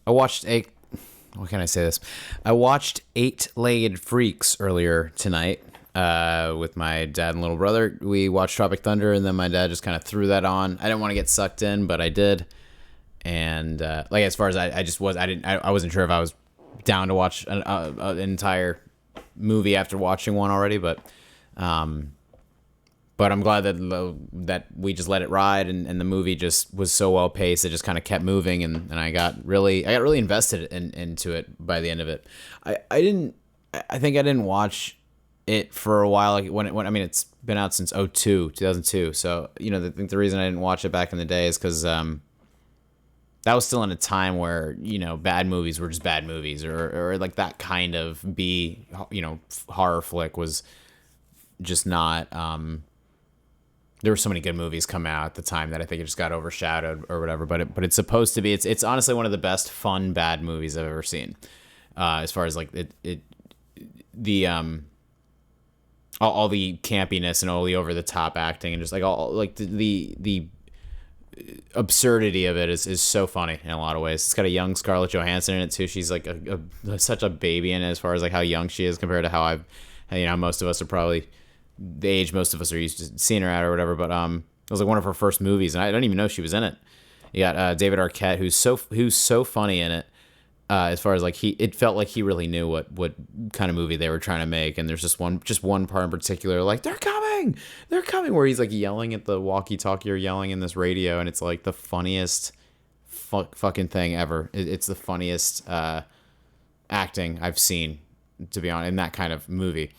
I watched a. What can I say this? I watched Eight-Legged Freaks earlier tonight with my dad and little brother. We watched Tropic Thunder, and then my dad just kind of threw that on. I didn't want to get sucked in, but I did. And like as far as I just was, I wasn't sure if I was down to watch an entire movie after watching one already, um, but I'm glad that we just let it ride, and the movie just was so well paced. It just kind of kept moving, and I got really invested into it by the end of it. I think I didn't watch it for a while. Like when I mean, it's been out since 2002. So I think the reason I didn't watch it back in the day is because that was still in a time where bad movies were just bad movies, or like that kind of horror flick was just not. There were so many good movies come out at the time that I think it just got overshadowed or whatever. But it's supposed to be. It's honestly one of the best fun bad movies I've ever seen. As far as like the all the campiness and all the over the top acting and just like all like the absurdity of it is so funny in a lot of ways. It's got a young Scarlett Johansson in it too. She's like such a baby in it as far as like how young she is compared to how most of us are probably the age most of us are used to seeing her at or whatever. But it was like one of her first movies, and I don't even know she was in it. You got David Arquette, who's so funny in it. As far as like it felt like he really knew what kind of movie they were trying to make. And there's just one part in particular, like they're coming, where he's like yelling at the walkie-talkie or yelling in this radio, and it's like the funniest fucking thing ever. It's the funniest acting I've seen, to be honest, in that kind of movie.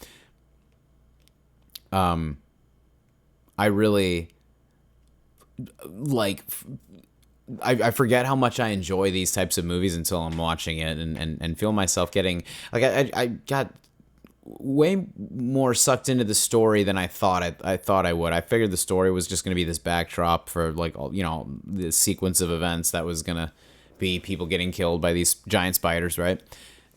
I really like. I forget how much I enjoy these types of movies until I'm watching it and feel myself getting like I got way more sucked into the story than I thought I would. I figured the story was just going to be this backdrop for like the sequence of events that was going to be people getting killed by these giant spiders, right?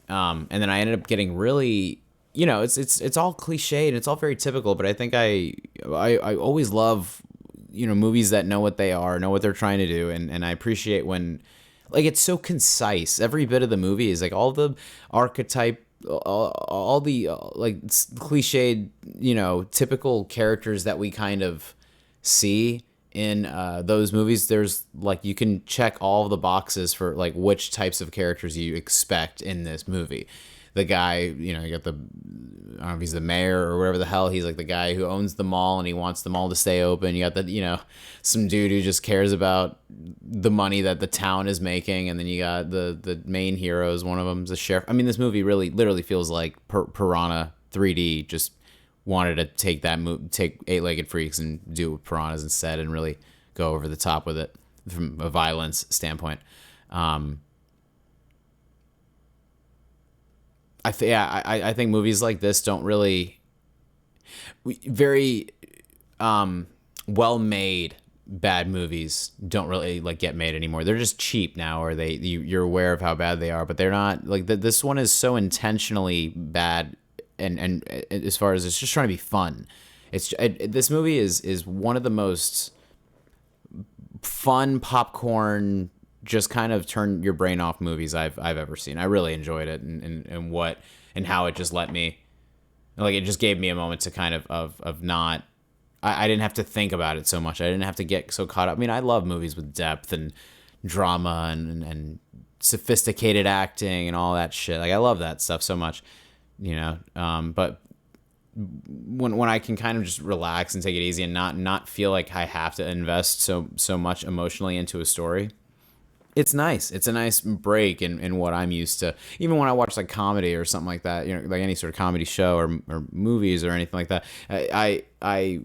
And then I ended up getting really it's all cliche and it's all very typical, but I think I always love movies that know what they are, know what they're trying to do, and I appreciate when like it's so concise. Every bit of the movie is like all the archetype, all the like cliched, typical characters that we kind of see in those movies. There's like you can check all of the boxes for like which types of characters you expect in this movie. The guy, you got the, I don't know if he's the mayor or whatever the hell. He's like the guy who owns the mall and he wants the mall to stay open. You got the, some dude who just cares about the money that the town is making. And then you got the main heroes. One of them's a sheriff. I mean, this movie really literally feels like Piranha 3D just wanted to take Eight-Legged Freaks and do it with piranhas instead and really go over the top with it from a violence standpoint. I think movies like this don't really very well made bad movies don't really like get made anymore. They're just cheap now, or you're aware of how bad they are, but they're not like this one is so intentionally bad and as far as it's just trying to be fun. This movie is one of the most fun popcorn, just kind of turn your brain off movies I've ever seen. I really enjoyed it and how it just let me, like, it just gave me a moment to kind of not, I didn't have to think about it so much. I didn't have to get so caught up. I mean, I love movies with depth and drama and sophisticated acting and all that shit. Like, I love that stuff so much, but when I can kind of just relax and take it easy and not feel like I have to invest so much emotionally into a story, it's nice. It's a nice break in what I'm used to. Even when I watch like comedy or something like that, like any sort of comedy show or movies or anything like that, I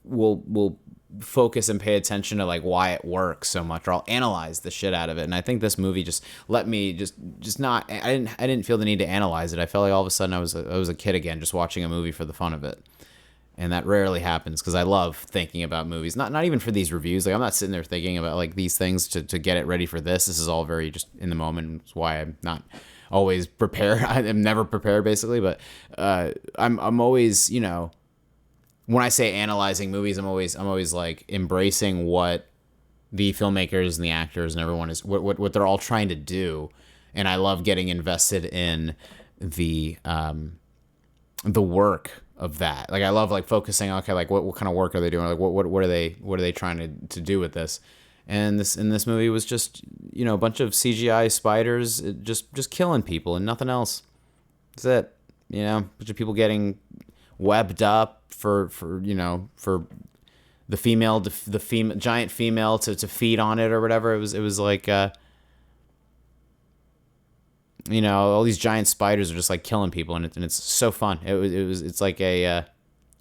will focus and pay attention to like why it works so much, or I'll analyze the shit out of it. And I think this movie just let me just not. I didn't feel the need to analyze it. I felt like all of a sudden I was a kid again, just watching a movie for the fun of it. And that rarely happens because I love thinking about movies. Not even for these reviews. Like, I'm not sitting there thinking about like these things to get it ready for this. This is all very just in the moment. It's why I'm not always prepared. I'm never prepared basically. But I'm always, when I say analyzing movies, I'm always like embracing what the filmmakers and the actors and everyone is what they're all trying to do, and I love getting invested in the work of that. Like I love like focusing, okay, like what kind of work are they doing? Like what are they trying to do with this? And this in this movie was just, you know, a bunch of CGI spiders just killing people and nothing else. That's it. You know, a bunch of people getting webbed up for you know, for the giant female to feed on it or whatever. It was like you know, all these giant spiders are just like killing people, and it's so fun. It's like a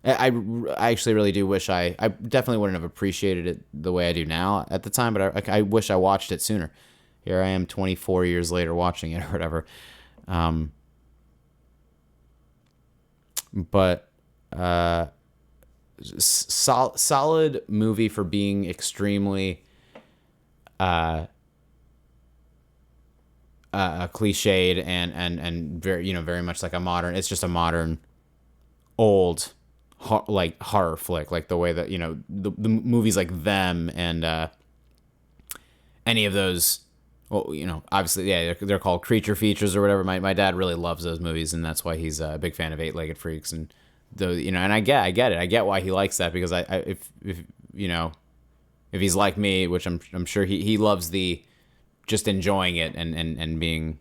I actually really do wish I definitely wouldn't have appreciated it the way I do now at the time, but I wish I watched it sooner. Here I am 24 years later watching it or whatever. But solid movie for being extremely cliched and very, you know, very much like a modern. It's just a modern old like horror flick, like the way that, you know, the movies like Them and any of those. Well, you know, obviously, yeah, they're called creature features or whatever. My dad really loves those movies, and that's why he's a big fan of Eight-Legged Freaks. And those, you know, and I get it. I get why he likes that, because if you know, if he's like me, which I'm sure he loves the just enjoying it and being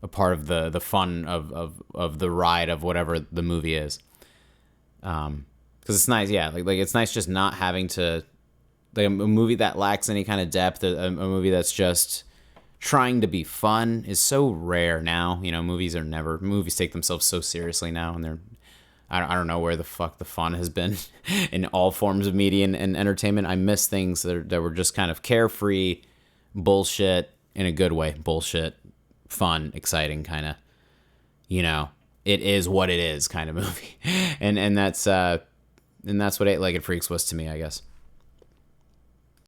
a part of the fun of the ride of whatever the movie is. Because it's nice, yeah, like it's nice just not having to, like, a movie that lacks any kind of depth, a movie that's just trying to be fun is so rare now. You know, movies take themselves so seriously now, and I don't know where the fuck the fun has been in all forms of media and entertainment. I miss things that were just kind of carefree bullshit in a good way. Bullshit, fun, exciting kind of, you know, it is what it is kind of movie. And that's what Eight-Legged Freaks was to me, I guess.